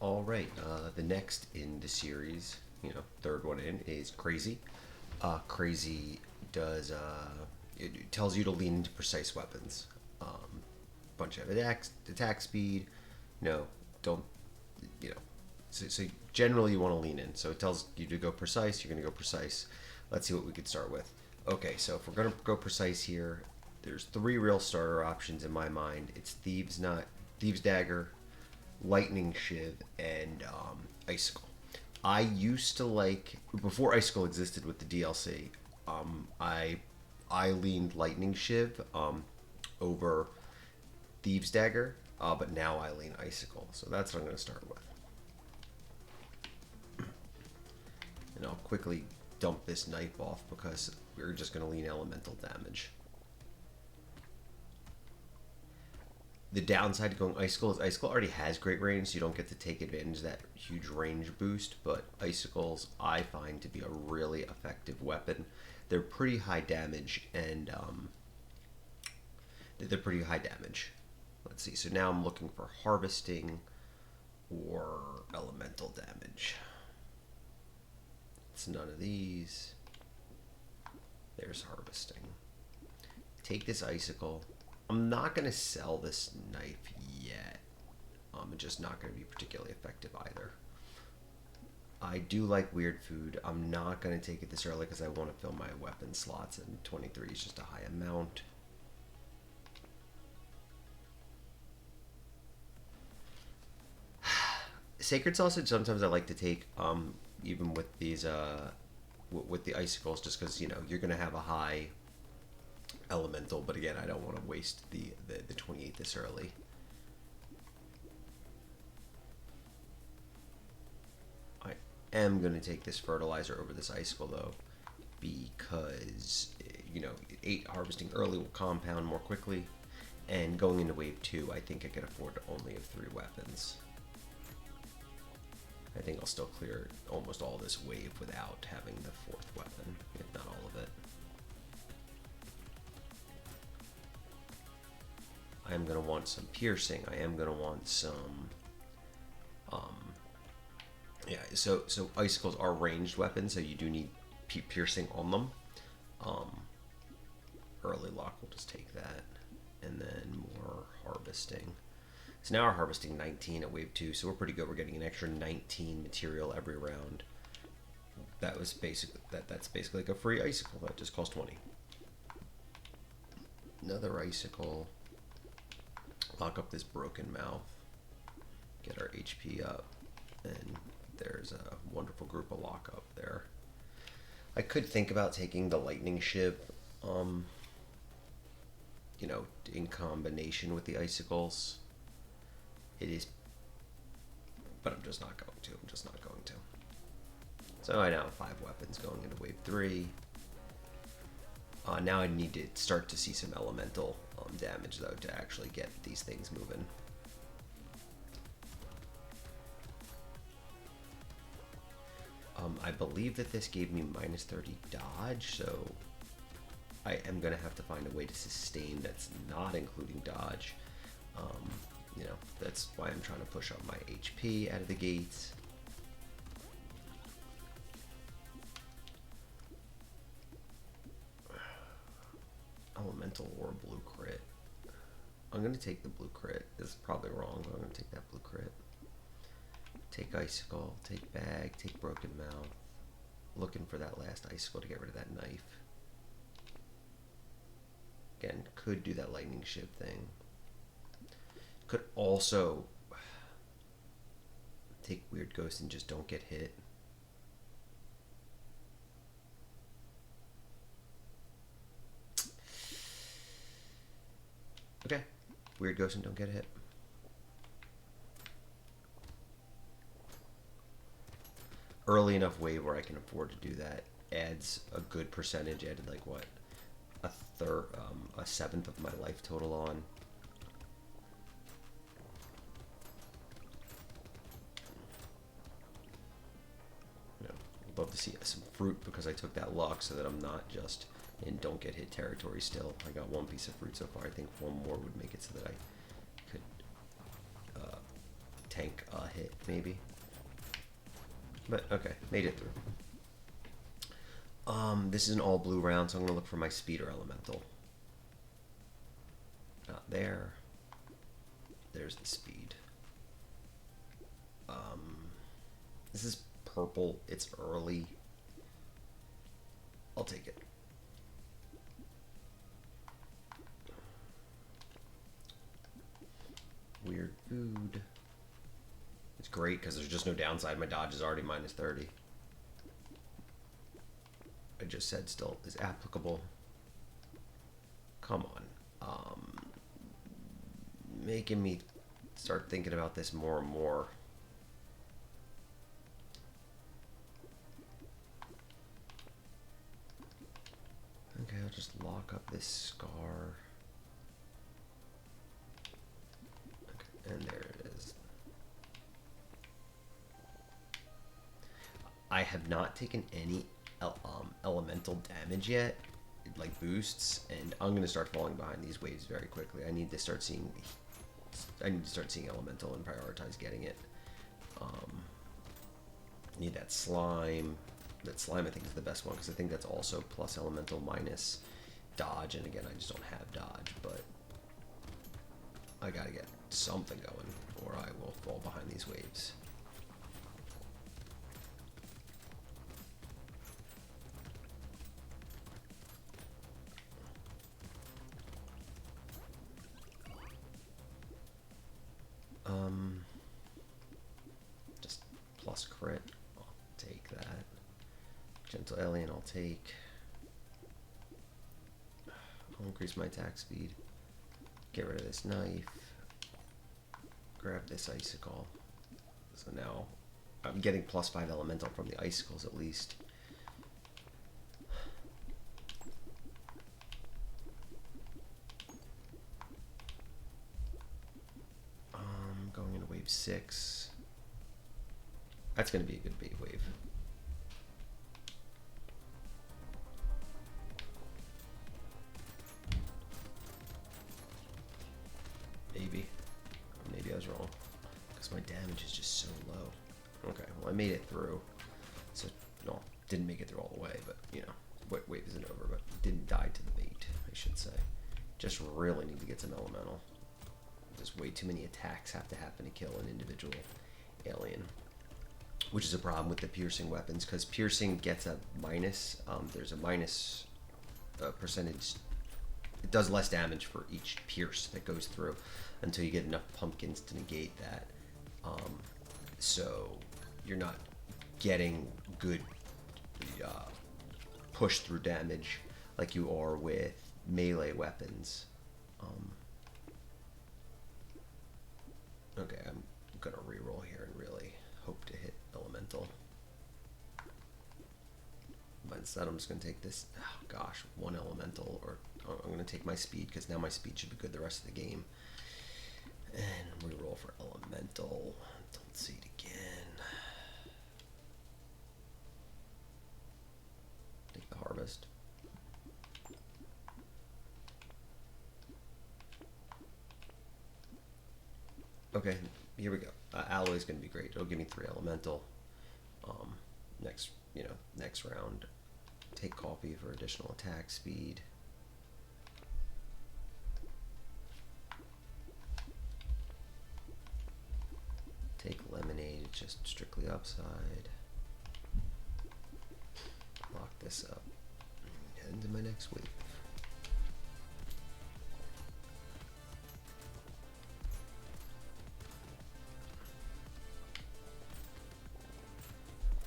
All right, the next in the series, third one in, is Crazy. Crazy does, it tells you to lean into precise weapons. Bunch of attack speed, no, don't, you know, so generally you want to lean in. So it tells you to go precise, you're going to go precise. Let's see what we could start with. Okay, so if we're going to go precise here, there's three real starter options in my mind. It's Thieves Dagger, Lightning Shiv, and Icicle. I used to like, before Icicle existed with the DLC, I leaned Lightning Shiv over Thieves Dagger, but now I lean Icicle. So that's what I'm going to start with. And I'll quickly dump this knife off because we're just going to lean elemental damage. The downside to going Icicle is Icicle already has great range, so you don't get to take advantage of that huge range boost, but Icicles I find to be a really effective weapon. They're pretty high damage, and they're pretty high damage. Let's see, so now I'm looking for Harvesting or Elemental damage. It's none of these. There's Harvesting. Take this Icicle. I'm not going to sell this knife yet. It's just not going to be particularly effective either. I do like Weird Food. I'm not going to take it this early because I want to fill my weapon slots, and 23 is just a high amount. Sacred Sausage sometimes I like to take, even with these, with the Icicles, just because, you're going to have a high elemental, but again, I don't want to waste the 28 this early. I am going to take this Fertilizer over this Icicle, though, because, 8 harvesting early will compound more quickly, and going into wave 2, I think I can afford to only have 3 weapons. I think I'll still clear almost all this wave without having the 4th weapon, if not all of it. I am going to want some piercing. I am going to want some, so Icicles are ranged weapons, so you do need piercing on them. Early lock, we'll just take that. And then more Harvesting. So now we're harvesting 19 at wave 2, so we're pretty good. We're getting an extra 19 material every round. That was that's basically like a free Icicle. That just cost 20. Another Icicle. Lock up this Broken Mouth. Get our HP up. And there's a wonderful group of lock up there. I could think about taking the Lightning Shiv, in combination with the Icicles. It is, but I'm just not going to. So I now have 5 weapons going into wave 3. Now I need to start to see some elemental damage, though, to actually get these things moving. I believe that this gave me minus 30 dodge, so I am going to have to find a way to sustain that's not including dodge. That's why I'm trying to push up my HP out of the gates. Elemental or blue crit. I'm going to take the blue crit. This is probably wrong, but I'm going to take that blue crit. Take Icicle, take Bag, take Broken Mouth. Looking for that last Icicle to get rid of that knife. Again, could do that Lightning Shiv thing. Could also take Weird Ghost and just don't get hit. Okay, Weird Ghost and don't get hit. Early enough wave where I can afford to do that. Adds a good percentage. Added like what, a 7th of my life total on. Love to see some fruit because I took that luck so that I'm not just in don't get hit territory still. I got 1 piece of fruit so far. I think 1 more would make it so that I could tank a hit. maybe. But okay, made it through. This is an all blue round, so I'm gonna look for my speed or elemental. Not there. There's the speed. This is purple. It's early. I'll take it. Weird food. It's great because there's just no downside. My dodge is already minus 30. I just said still is applicable. Come on. Making me start thinking about this more and more. Okay, I'll just lock up this scar. Okay, and there it is. I have not taken any elemental damage yet, like boosts, and I'm gonna start falling behind these waves very quickly. I need to start seeing elemental and prioritize getting it. Need that slime. That slime I think is the best one because I think that's also plus elemental minus dodge, and again I just don't have dodge, but I gotta get something going or I will fall behind these waves. Just plus crit, I'll take that. Gentle Alien, I'll take. I'll increase my attack speed. Get rid of this knife. Grab this icicle. So now I'm getting plus 5 elemental from the icicles at least. Going into wave 6. That's going to be a good bait wave. Maybe. Or maybe I was wrong. Because my damage is just so low. Okay, well I made it through. So, no, didn't make it through all the way, but, you know, wave isn't over, but didn't die to the bait, I should say. Just really need to get some elemental. There's way too many attacks have to happen to kill an individual alien. Which is a problem with the piercing weapons, because piercing gets a minus. There's a minus percentage. It does less damage for each pierce that goes through until you get enough pumpkins to negate that. So you're not getting good push through damage like you are with melee weapons. Okay, I'm gonna reroll here and really hope to hit elemental. But instead I'm just gonna take this, oh gosh, one elemental, or I'm gonna take my speed because now my speed should be good the rest of the game. And reroll for elemental. Don't see it again. Take the harvest. Okay, here we go. Alloy's gonna be great. It'll give me 3 elemental. Next round, take coffee for additional attack speed. Take lemonade, just strictly upside. Lock this up. Head into my next wave.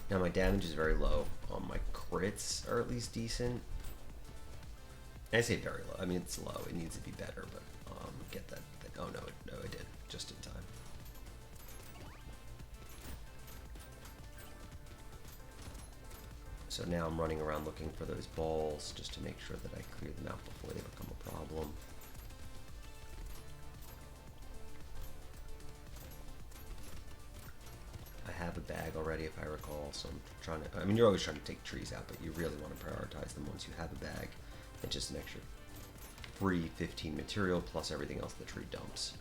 Now my damage is very low. My crits are at least decent. I say very low. I mean it's low. It needs to be better, but get that. Oh no, I did just in time. So now I'm running around looking for those balls just to make sure that I clear them out before they become a problem. I have a bag already, if I recall, so I'm trying to, I mean, you're always trying to take trees out, but you really want to prioritize them once you have a bag. It's just an extra free 15 material plus everything else the tree dumps.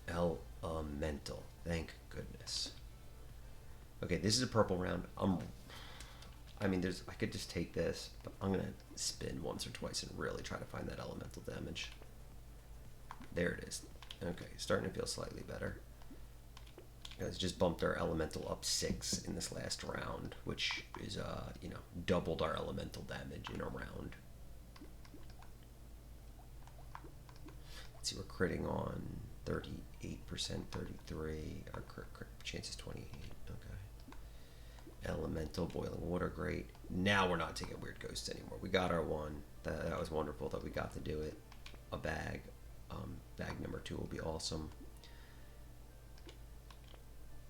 Elemental. this. Okay, this is a purple round. I mean, I could just take this, but I'm gonna spin once or twice and really try to find that elemental damage. There it is. Okay, starting to feel slightly better. Guys, just bumped our elemental up 6 in this last round, which is you know, doubled our elemental damage in a round. Let's see, we're critting on 38%, 33. Our crit chance is 28. Okay. Elemental, boiling water, great. Now we're not taking weird ghosts anymore. We got our one. That was wonderful that we got to do it. A bag. Bag number 2 will be awesome.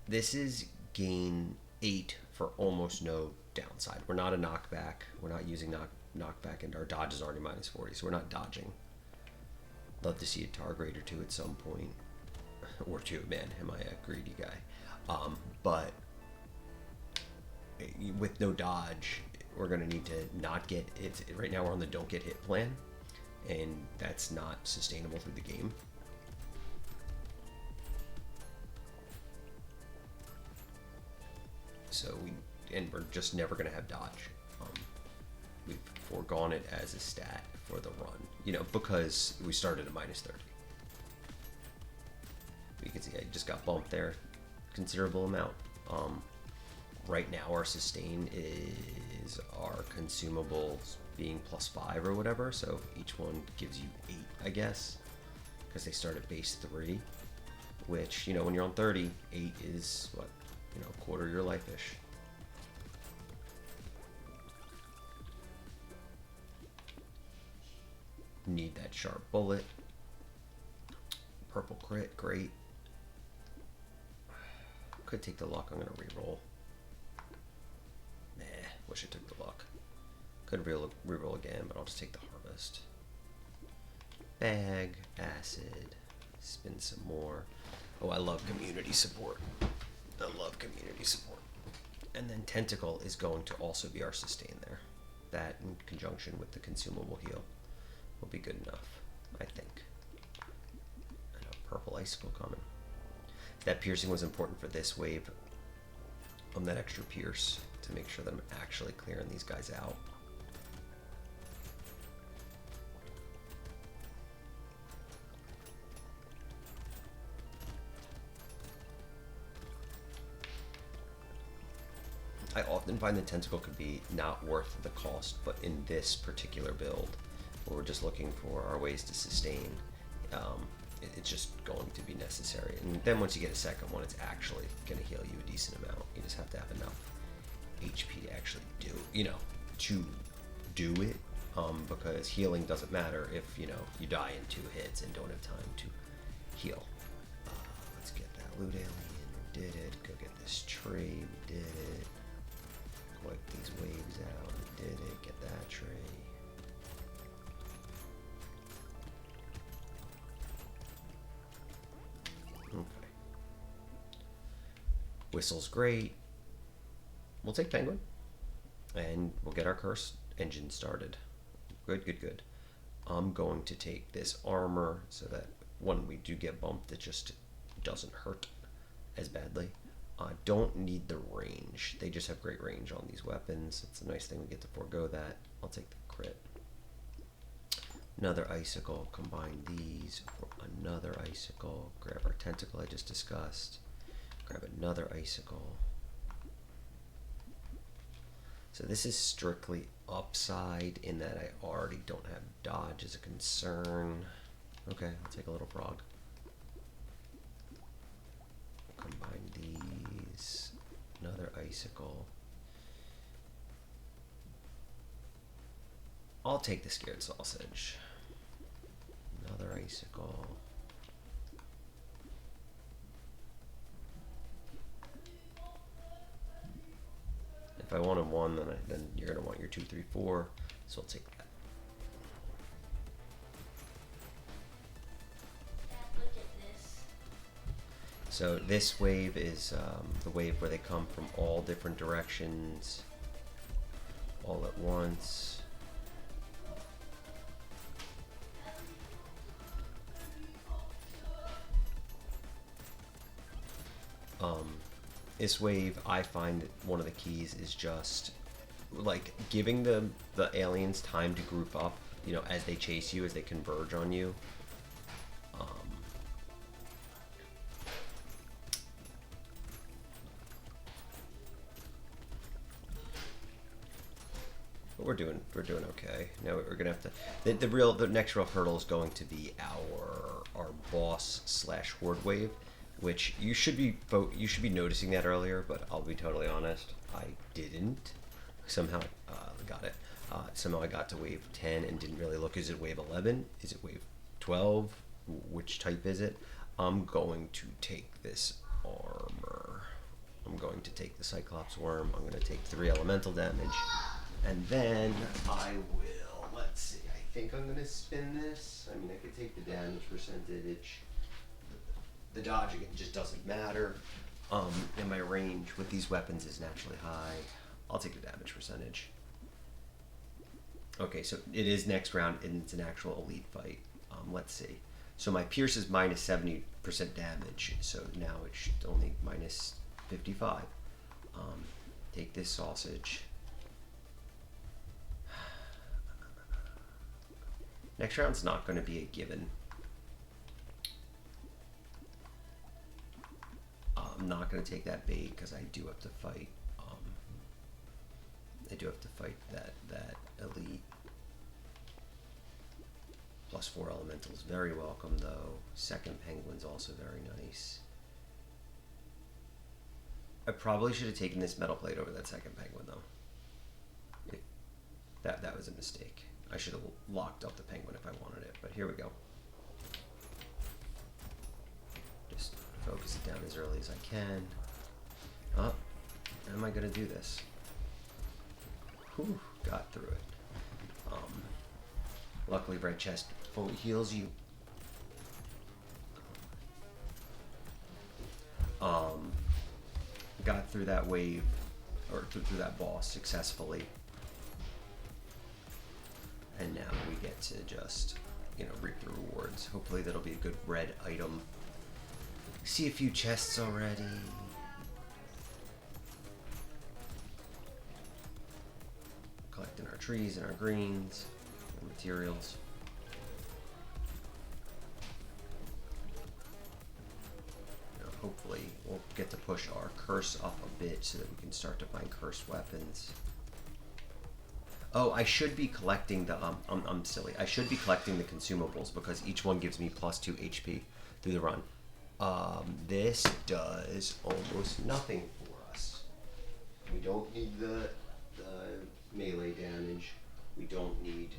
This is gain 8 for almost no downside. We're not a knockback. We're not using knockback, and our dodge is already minus 40, so we're not dodging. Love to see a Targrade or 2 at some point. Or 2, man, am I a greedy guy? But with no dodge, we're going to need to not get it. Right now we're on the don't get hit plan, and that's not sustainable through the game. So we're just never going to have dodge. We've foregone it as a stat for the run, you know, because we started at minus 30. You can see I just got bumped there, considerable amount. Right now our sustain is our consumables being +5 or whatever, so each one gives you 8, I guess, because they start at base 3, which, you know, when you're on 30, 8 is what, you know, a quarter of your life-ish. Need that sharp bullet. Purple crit, great. Could take the luck, I'm gonna re-roll. Nah, wish I took the luck. Could re-roll again, but I'll just take the harvest. Bag, acid, spin some more. Oh, I love community support. I love community support. And then Tentacle is going to also be our sustain there. That in conjunction with the consumable heal will be good enough, I think. And a purple icicle coming. That piercing was important for this wave. That extra pierce to make sure that I'm actually clearing these guys out. I often find the Tentacle could be not worth the cost, but in this particular build, where we're just looking for our ways to sustain, it's just going to be necessary. And then once you get a second one, it's actually going to heal you a decent amount. You just have to have enough HP to actually do, you know, to do it, because healing doesn't matter if, you know, you die in 2 hits and don't have time to heal. Let's get that loot alien. We did it. Go get this tree. We did it. Wipe these waves out. We did it. Get that tree. Okay. Whistle's great. We'll take Penguin. And we'll get our curse engine started. Good, good, good. I'm going to take this armor so that when we do get bumped, it just doesn't hurt as badly. Don't need the range. They just have great range on these weapons. It's a nice thing we get to forego that. I'll take the crit. Another icicle. Combine these for another icicle. Grab our tentacle I just discussed. Grab another icicle. So this is strictly upside in that I already don't have dodge as a concern. Okay, I'll take a little frog. Combine these. Another icicle. I'll take the scared sausage. Another icicle. If I wanted one, then you're gonna want your 2, 3, 4. So I'll take that. Look at this. So this wave is the wave where they come from all different directions, all at once. This wave, I find that one of the keys is just like giving the aliens time to group up, you know, as they chase you, as they converge on you. But we're doing okay. Now we're gonna have to. The next real hurdle is going to be our boss slash horde wave, which you should be noticing that earlier. But I'll be totally honest, I didn't. Somehow got it. Somehow I got to wave 10 and didn't really look. Is it wave 11? Is it wave 12? Which type is it? I'm going to take this armor. I'm going to take the Cyclops worm. I'm going to take 3 elemental damage. And then I will, let's see, I think I'm going to spin this. I mean, I could take the damage percentage. The dodging, it just doesn't matter. And my range with these weapons is naturally high. I'll take the damage percentage. Okay, so it is next round, and it's an actual elite fight. Let's see. So my pierce is minus 70% damage, so now it's only minus 55. Take this sausage. Next round's not going to be a given. I'm not going to take that bait because I do have to fight. I do have to fight that elite. +4 elementals, very welcome though. Second penguin's also very nice. I probably should have taken this metal plate over that second penguin though. That was a mistake. I should have locked up the penguin if I wanted it, but here we go. Just focus it down as early as I can. Oh, how am I gonna do this? Whew, got through it. Luckily, red chest fully heals you. Got through that wave, or through that boss successfully. And now we get to just, you know, reap the rewards. Hopefully that'll be a good red item. See a few chests already. Collecting our trees and our greens, our materials. You know, hopefully we'll get to push our curse up a bit so that we can start to find cursed weapons. Oh, I should be collecting the, I'm silly. I should be collecting the consumables because each one gives me +2 HP through the run. This does almost nothing for us. We don't need the melee damage. We don't need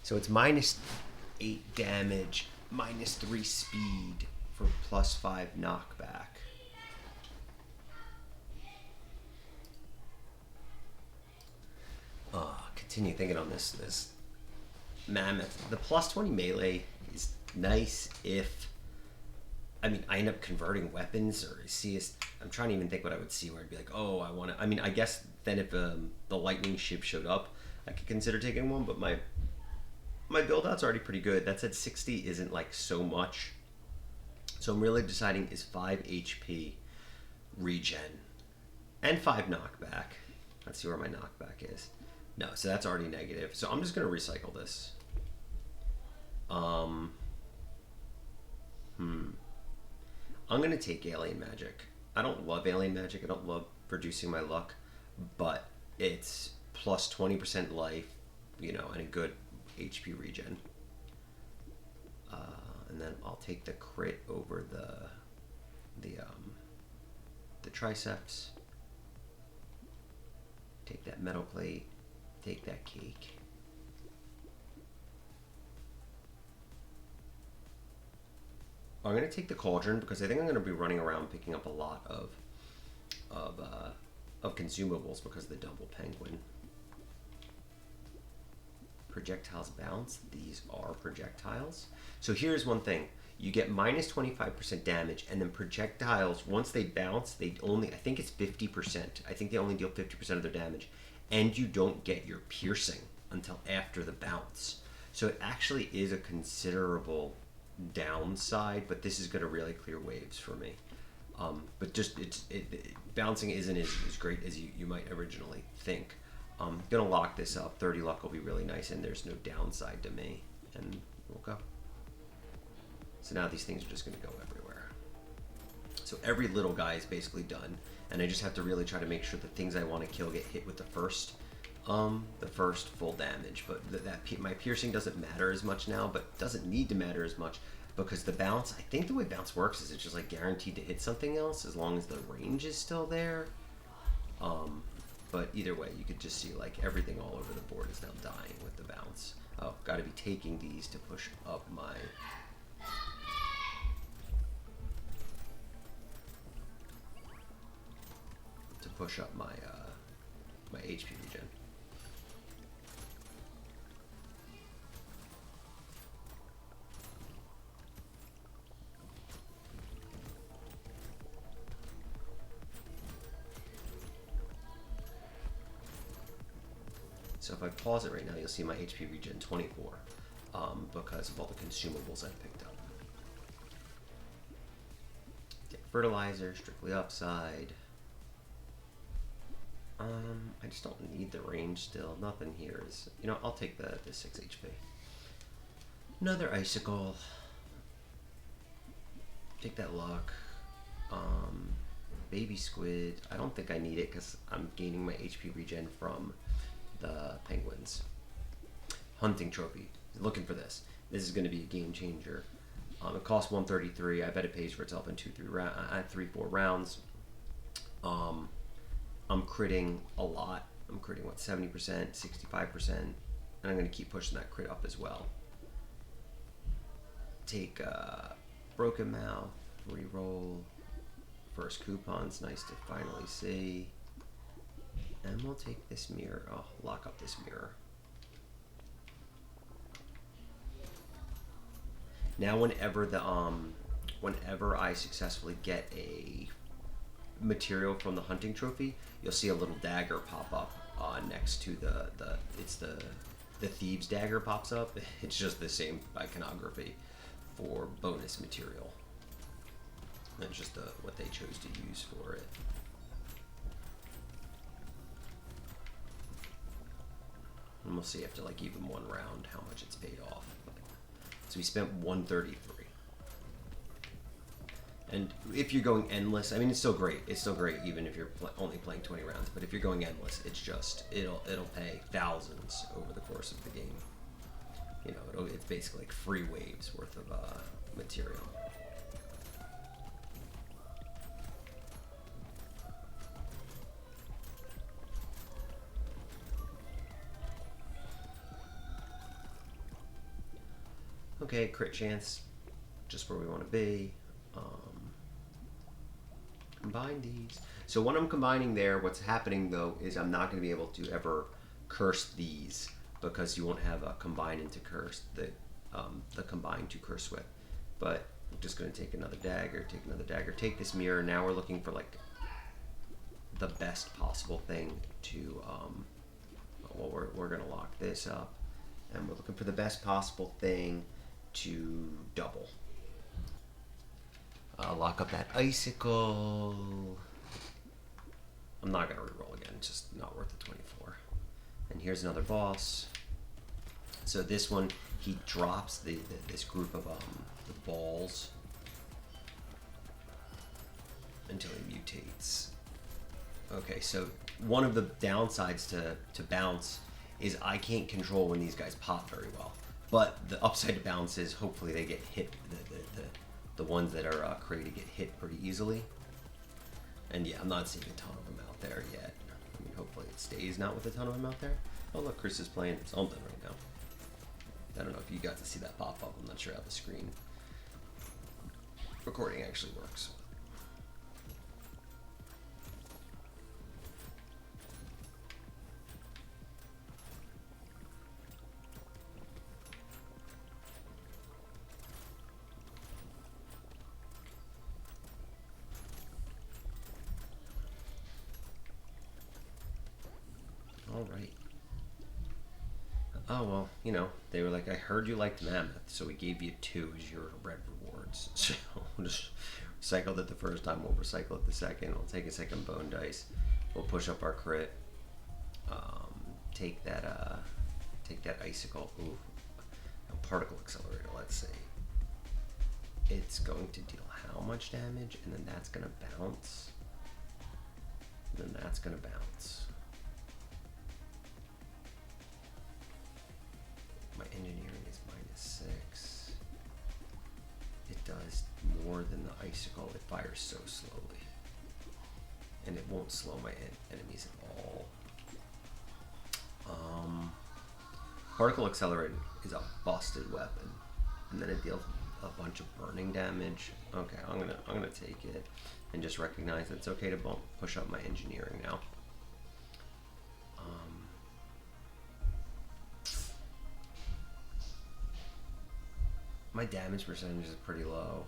so it's -8 damage, -3 speed for +5 knockback. Continue thinking on this mammoth. The +20 melee is nice if, I end up converting weapons or I'm trying to even think what I would see where I'd be like, oh, I want to, I guess then if the lightning ship showed up, I could consider taking one, but my build out's already pretty good. That said, 60 isn't like so much. So I'm really deciding is 5 HP regen and 5 knockback. Let's see where my knockback is. No, so that's already negative. So I'm just going to recycle this. I'm going to take alien magic. I don't love alien magic. I don't love reducing my luck, but it's +20% life, you know, and a good HP regen. And then I'll take the crit over the triceps. Take that metal plate. Take that cake. I'm going to take the cauldron because I think I'm going to be running around picking up a lot of consumables because of the double penguin. Projectiles bounce. These are projectiles. So here's one thing. You get -25% damage, and then projectiles, once they bounce, they only, I think it's 50%. I think they only deal 50% of their damage. And you don't get your piercing until after the bounce. So it actually is a considerable downside, but this is going to really clear waves for me. But just bouncing isn't as great as you might originally think. I'm going to lock this up. 30 luck will be really nice, and there's no downside to me. And we'll go. So now these things are just going to go everywhere. So every little guy is basically done, and I just have to really try to make sure the things I want to kill get hit with the first full damage. But my piercing doesn't matter as much now, but doesn't need to matter as much because the bounce, I think the way bounce works is it's just like guaranteed to hit something else as long as the range is still there. But either way, you could just see like everything all over the board is now dying with the bounce. Oh, got to be taking these to push up my... push up my my HP regen. So if I pause it right now, you'll see my HP regen 24 because of all the consumables I've picked up. Get fertilizer, strictly upside. I just don't need the range still. Nothing here is... You know, I'll take the 6 HP. Another icicle. Take that luck. Baby squid. I don't think I need it because I'm gaining my HP regen from the penguins. Hunting trophy. Looking for this. This is going to be a game changer. It costs 133. I bet it pays for itself in 3-4 rounds. I'm critting a lot. I'm critting, what, 70%, 65%, and I'm going to keep pushing that crit up as well. Take Broken Mouth, reroll. First coupon's nice to finally see. And we'll take this mirror. Oh, lock up this mirror. Now whenever I successfully get a material from the hunting trophy, you'll see a little dagger pop up next to the thieves dagger pops up. It's just the same iconography for bonus material. That's just what they chose to use for it. And we'll see after like even one round how much it's paid off. So we spent 133. And if you're going endless, I mean, it's still great. It's still great even if you're only playing 20 rounds. But if you're going endless, it's just it'll pay thousands over the course of the game. You know, it's basically like free waves worth of material. Okay, crit chance, just where we want to be. Combine these. So when I'm combining there, what's happening though is I'm not going to be able to ever curse these because you won't have a combine into curse, the combine to curse with. But I'm just going to take another dagger, take this mirror. Now we're looking for like the best possible thing to, well, we're going to lock this up. And we're looking for the best possible thing to double. Lock up that icicle. I'm not going to reroll again, it's just not worth the 24. And here's another boss. So this one, he drops this group of the balls until he mutates. Okay, so one of the downsides to bounce is I can't control when these guys pop very well. But the upside to bounce is hopefully they get hit, the ones that are created get hit pretty easily. And yeah, I'm not seeing a ton of them out there yet. I mean, hopefully it stays not with a ton of them out there. Oh look, Chris is playing something right now. I don't know if you got to see that pop up. I'm not sure how the screen recording actually works. All right. Oh, well, they were like, I heard you liked Mammoth, so we gave you 2 as your red rewards. So we'll just recycled it the first time, we'll recycle it the second. We'll take a second bone dice. We'll push up our crit. Um, take that icicle. Ooh, a particle accelerator, let's see. It's going to deal how much damage? And then that's going to bounce. And then that's going to bounce. My engineering is -6. It does more than the icicle. It fires so slowly. And it won't slow my enemies at all. Particle accelerator is a busted weapon. And then it deals a bunch of burning damage. Okay, I'm gonna take it and just recognize that it's okay to push up my engineering now. My damage percentage is pretty low.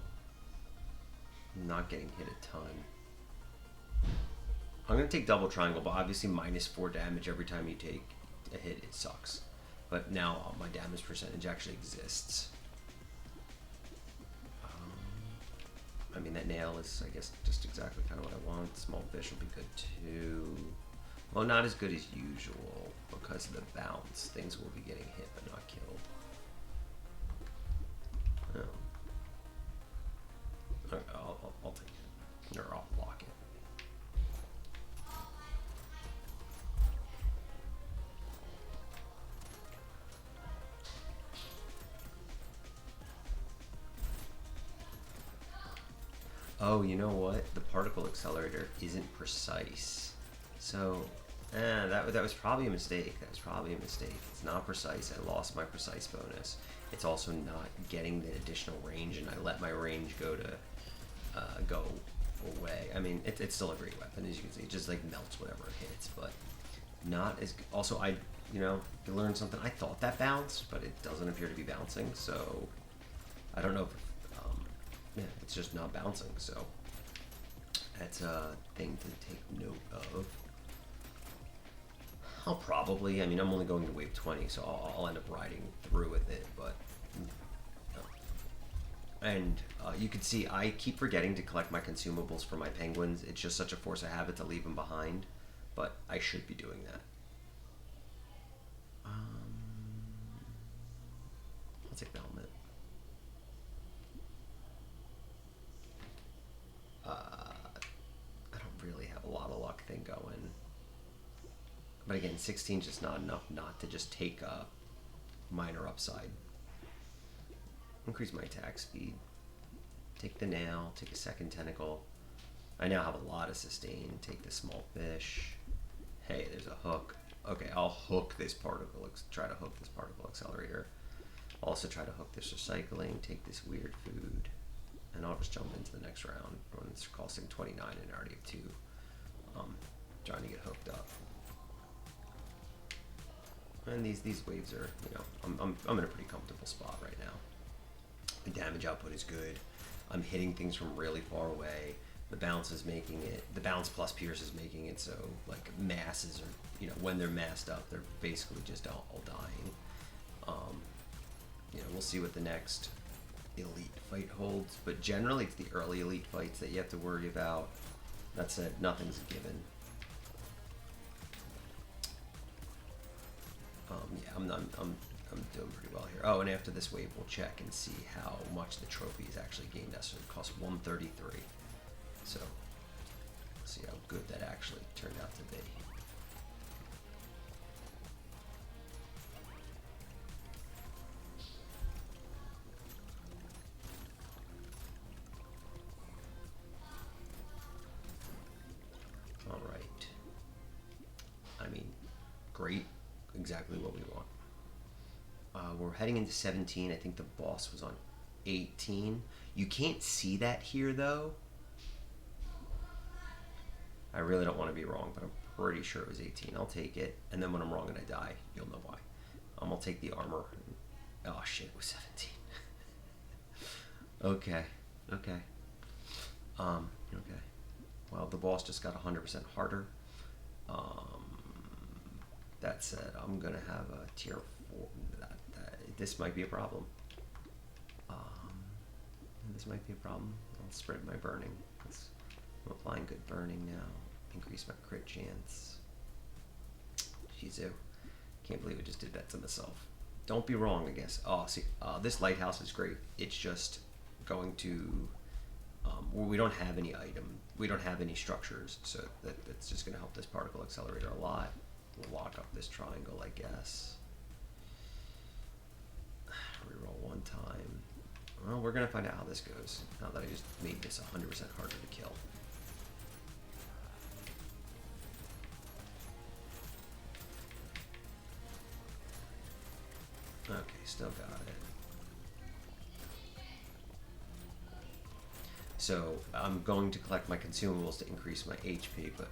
I'm not getting hit a ton. I'm gonna take double triangle, but obviously -4 damage every time you take a hit. It sucks. But now my damage percentage actually exists. I mean, that nail is, I guess, just exactly kind of what I want. Small fish will be good too. Well, not as good as usual because of the bounce. Things will be getting hit but not killed. Oh. Okay, I'll take it. Or I'll block it. Oh, you know what? The particle accelerator isn't precise. So, that was probably a mistake. That was probably a mistake. It's not precise. I lost my precise bonus. It's also not getting the additional range, and I let my range go away. I mean, it's still a great weapon, as you can see. It just like melts whatever it hits, but not as. Also, you learn something. I thought that bounced, but it doesn't appear to be bouncing. So, I don't know if. Yeah, it's just not bouncing, so that's a thing to take note of. I'll probably, I'm only going to wave 20, so I'll end up riding through with it, but... And you can see I keep forgetting to collect my consumables for my penguins. It's just such a force of habit to leave them behind, but I should be doing that. I'll take the helmet. I don't really have a lot of luck thing going. But again, 16 is just not enough not to just take a minor upside. Increase my attack speed. Take the nail, take a second tentacle. I now have a lot of sustain. Take the small fish. Hey, there's a hook. Okay, I'll hook this particle, try to hook this particle accelerator. Also try to hook this recycling, take this weird food. And I'll just jump into the next round when it's costing 29 and I already have 2. Trying to get hooked up. And these waves are, I'm in a pretty comfortable spot right now. The damage output is good. I'm hitting things from really far away. The bounce is making it. The bounce plus pierce is making it so like masses are, when they're massed up, they're basically just all dying. We'll see what the next elite fight holds, but generally it's the early elite fights that you have to worry about. That's it. Nothing's a given. Yeah, I'm doing pretty well here. Oh, and after this wave, we'll check and see how much the trophy has actually gained us. So it costs 133. So, let's see how good that actually turned out to be. All right. Great. Exactly what we want. We're heading into 17. I think the boss was on 18. You can't see that here, though. I really don't want to be wrong, but I'm pretty sure it was 18. I'll take it, and then when I'm wrong and I die, you'll know why. I'll take the armor. Oh, shit, it was 17. Okay. Okay. Well, the boss just got 100% harder. That said, I'm going to have a tier This might be a problem. This might be a problem. I'll spread my burning. I'm applying good burning now. Increase my crit chance. Shizu. Can't believe it just did that to myself. Don't be wrong, I guess. Oh, see, this lighthouse is great. It's just going to... we don't have any item. We don't have any structures, so that's just going to help this particle accelerator a lot. We'll lock up this triangle, I guess. Reroll one time. Well, we're going to find out how this goes, now that I just made this 100% harder to kill. Okay, still got it. So I'm going to collect my consumables to increase my HP, but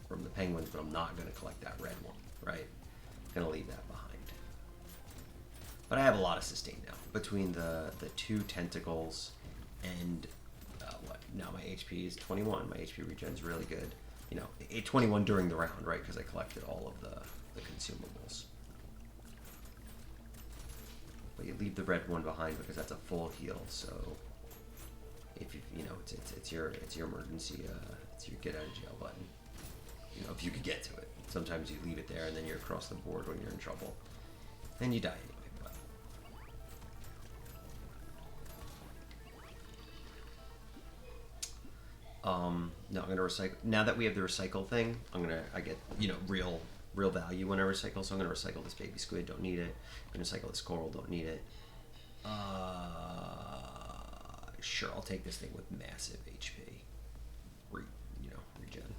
from the penguins, but I'm not going to collect that red one, right? I'm going to leave that behind. But I have a lot of sustain now. Between the two tentacles and what? Now my HP is 21. My HP regen is really good. You know, 21 during the round, right? Because I collected all of the consumables. But you leave the red one behind because that's a full heal. So if you know it's your emergency, it's your get out of jail button. You know, if you could get to it. Sometimes you leave it there and then you're across the board when you're in trouble, and you die anyway. No, I'm gonna recycle. Now that we have the recycle thing, I get, you know, real value when I recycle. So I'm gonna recycle this baby squid. Don't need it. I'm gonna recycle this coral. Don't need it. Sure, I'll take this thing with massive HP. Regen.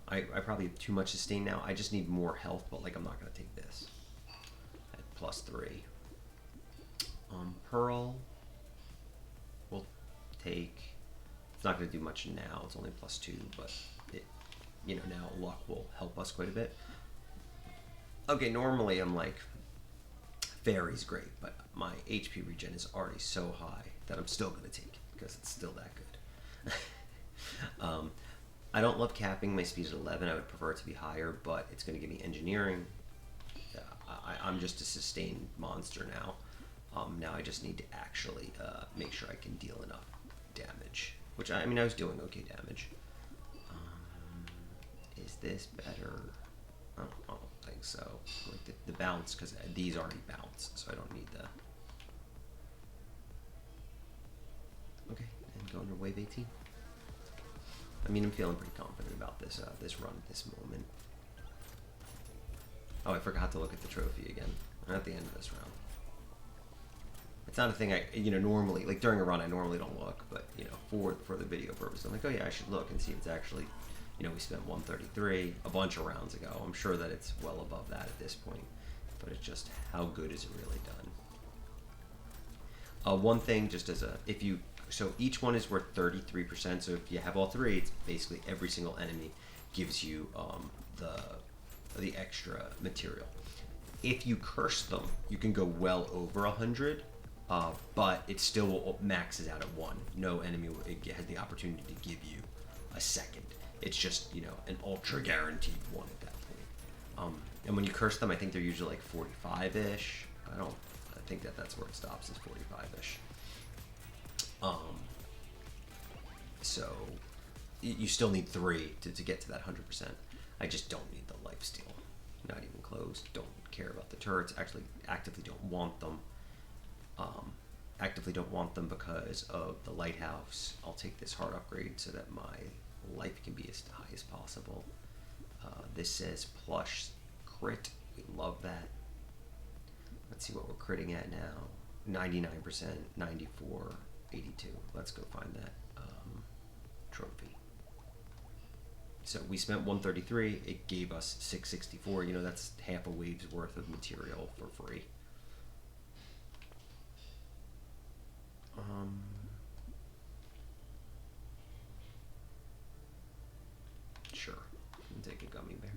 I probably have too much sustain now. I just need more health, but like I'm not gonna take this at +3. Pearl. We'll take. It's not going to do much now. It's only +2, but it, you know, now luck will help us quite a bit. Okay, normally I'm like, fairy's great, but my HP regen is already so high that I'm still going to take it because it's still that good. I don't love capping. My speed is 11. I would prefer it to be higher, but it's going to give me engineering. I'm just a sustained monster now. Now I just need to actually make sure I can deal enough damage. Which, I mean, I was doing okay damage. Is this better? I don't think so. Like the bounce, because these already bounce, so I don't need the... Okay, and go into wave 18. I mean, I'm feeling pretty confident about this this run at this moment. Oh, I forgot to look at the trophy again. I'm at the end of this round. It's not a thing I, you know, normally, like during a run, I normally don't look, but, you know, for the video purpose, I'm like, oh yeah, I should look and see if it's actually, you know, we spent 133 a bunch of rounds ago. I'm sure that it's well above that at this point, but it's just how good is it really done? One thing, just as a, so each one is worth 33%, so if you have all three, it's basically every single enemy gives you the extra material. If you curse them, you can go well over 100. But it still maxes out at 1. No enemy has the opportunity to give you a second. It's just, you know, an ultra guaranteed 1 at that point. And when you curse them, I think they're usually like 45-ish. I think that's where it stops, is 45-ish. So you still need 3 to get to that 100%. I just don't need the lifesteal. Not even close. Don't care about the turrets. Actually, actively don't want them. Actively don't want them because of the lighthouse. I'll take this hard upgrade so that my life can be as high as possible. This says plush crit. We love that. Let's see what we're critting at now. 99%, 94, 82. Let's go find that trophy. So we spent 133. It gave us 664. You know, that's half a wave's worth of material for free. Sure. I'll take a gummy bear.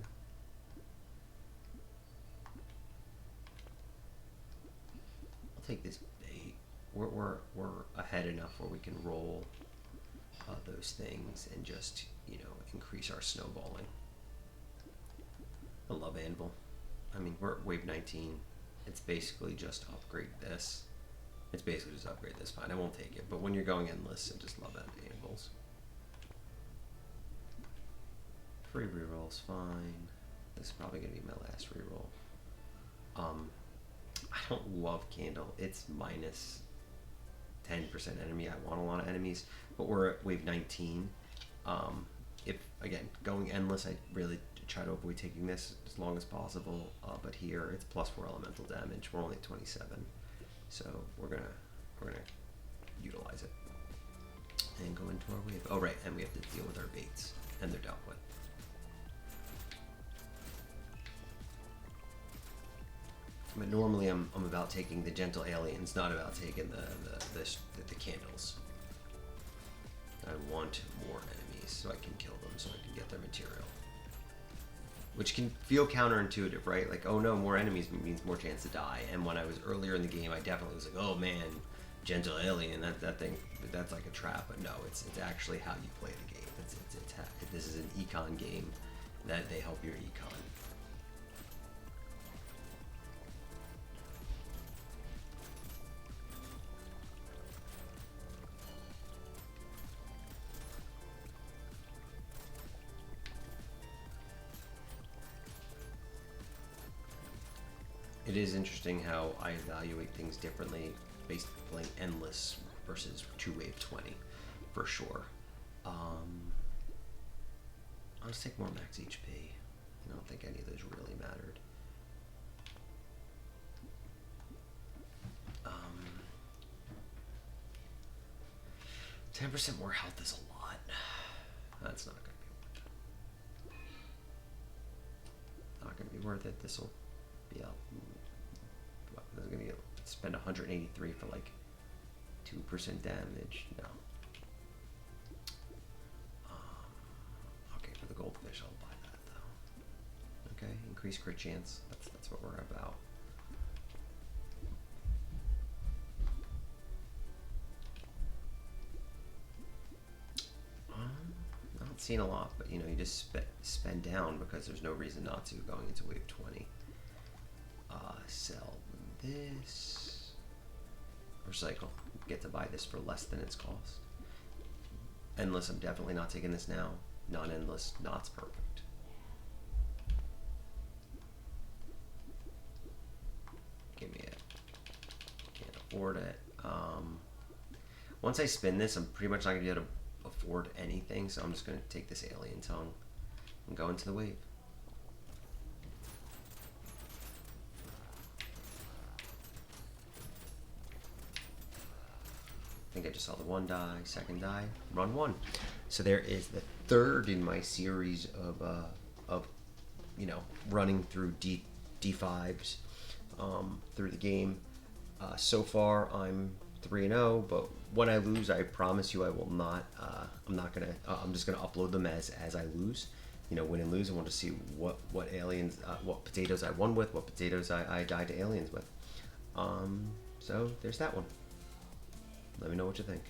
I'll take this bait. We're ahead enough where we can roll those things and just, you know, increase our snowballing. I love anvil. I mean, we're at wave 19. It's basically just upgrade this. It's basically just upgrade this. Fine, I won't take it. But when you're going endless, I just love angles. Free reroll's fine. This is probably gonna be my last reroll. I don't love Candle. It's minus 10% enemy. I want a lot of enemies, but we're at wave 19. If again going endless, I really try to avoid taking this as long as possible. But here it's +4 elemental damage. We're only at 27, so we're gonna utilize it and go into our wave. Oh right, and we have to deal with our baits, and they're dealt with. But normally I'm about taking the gentle aliens, not about taking the candles. I want more enemies so I can kill them, so I can get their material. Which can feel counterintuitive, right? Like, oh no, more enemies means more chance to die. And when I was earlier in the game, I definitely was like, oh man, gentle alien, that thing, that's like a trap. But no, it's actually how you play the game. This is an econ game that they help your econ. It is interesting how I evaluate things differently based on playing endless versus 2-wave 20, for sure. I'll just take more max HP. I don't think any of those really mattered. 10% more health is a lot. That's not going to be worth it. Not going to be worth it. This will be up. I'm going to spend 183 for like 2% damage. No. Okay, for the goldfish, I'll buy that though. Okay, increase crit chance. That's what we're about. Not seeing a lot, but you know, you just spend down because there's no reason not to going into wave 20. Sell this. Recycle. Get to buy this for less than its cost. Endless, I'm definitely not taking this now. Non-endless, not's perfect. Give me it. Can't afford it. Once I spin this, I'm pretty much not going to be able to afford anything, so I'm just going to take this alien tongue and go into the wave. I think I just saw the one die, second die, run one. So there is the third in my series of you know, running through D5s through the game. So far I'm 3-0, but when I lose, I promise you I will not. I'm just gonna upload them as I lose. You know, win and lose. I want to see what aliens, what potatoes I won with, what potatoes I died to aliens with. So there's that one. Let me know what you think.